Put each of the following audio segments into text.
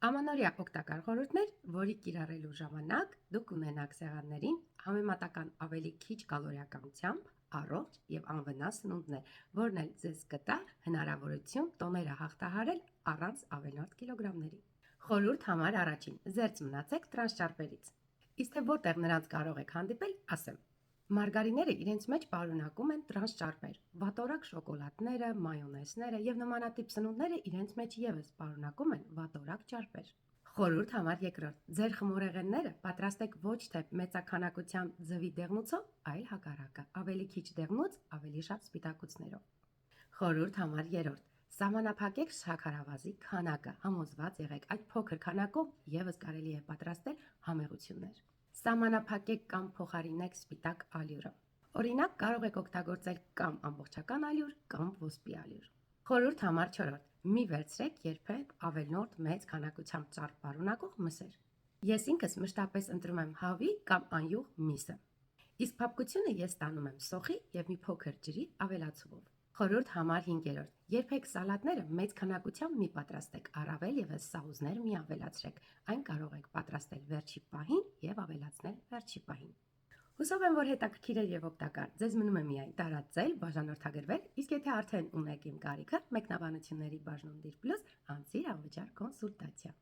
Ամանորյա օգտակար խորհուրդներ, որի կիրառելու ժամանակ դուք ունենաք սեղաններին համեմատական ավելի քիչ կալորիականությամբ, առողջ եւ անվնաս սնունդներ, որն էլ ձեզ կտա հնարավորություն տոները հաղթահարել առանց ավելորդ կիլոգրամների։ Խորհուրդ համար առաջին. զերծ մնացեք տրանսճարպերից։ Իսկ թե որտեղ նրանց կարող եք հանդիպել, ասեմ։ Մարգարիները իրենց մեջ պարունակում են տրանսճարպեր, վատորակ շոկոլադները, մայոնեզները եւ նմանատիպ սնունդները իրենց մեջ եւս պարունակում են վատորակ ճարպեր։ Խորհուրդ համար երկրորդ. ձեր խմորեղենները պատրաստեք ոչ թե մեծաքանակությամբ ձվի դեղնուցով, այլ հակառակը՝ ավելի քիչ դեղնուց, ավելի շատ սպիտակուցներով։ Խորհուրդ համար երրորդ. սահմանափակեք շաքարավազի քանակը, համոզված եղեք այդ փոքր քանակով եւս կարելի է պատրաստել համեղություններ։ Սահմանափակեք կամ փոխարինեք սպիտակ ալյուրը։ Օրինակ, կարող եք օգտագործել կամ ամբողջական ալյուր, կամ ոսպի ալյուր։ Խորհուրդ համար 4. Մի վերցրեք երբեք ավելորդ մեծ քանակությամբ ճարպ պարունակող մսեր։ Ես ինքս մշտապես ընտրում եմ հավի կամ անյուղ միսը։ Իսկ փափկությունը ես ստանում եմ սոխի եւ մի փոքր ջրի ավելացումով։ Խորհուրդ համար 5. Երբեք սալատները մեծ քանակությամբ մի պատրաստեք, առավել ևս սաուզներ մի ավելացրեք։ Այն կարող եք պատրաստել վերջի պահին եւ ավելացնել վերջի պահին։ Հուսով եմ, որ հետաքրքիր է եւ օգտակար։ Ձեզ մնում է միայն տարածել, բաժանորդագրվել, իսկ եթե արդեն ունեք իմ կարիքը, մեկնաբանությունների բաժնում դիր+, անձիր անվճար կոնսուլտացիա։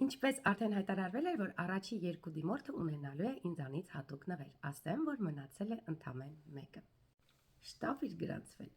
Ինչպես արդեն հայտարարվել էր, որ առաջի 2 դիմորդը ունենալու է ինձանից հատուկ նվեր, ասեմ, որ մնացել է ընդամենը մեկը։ Շտապ իր գրանցվել։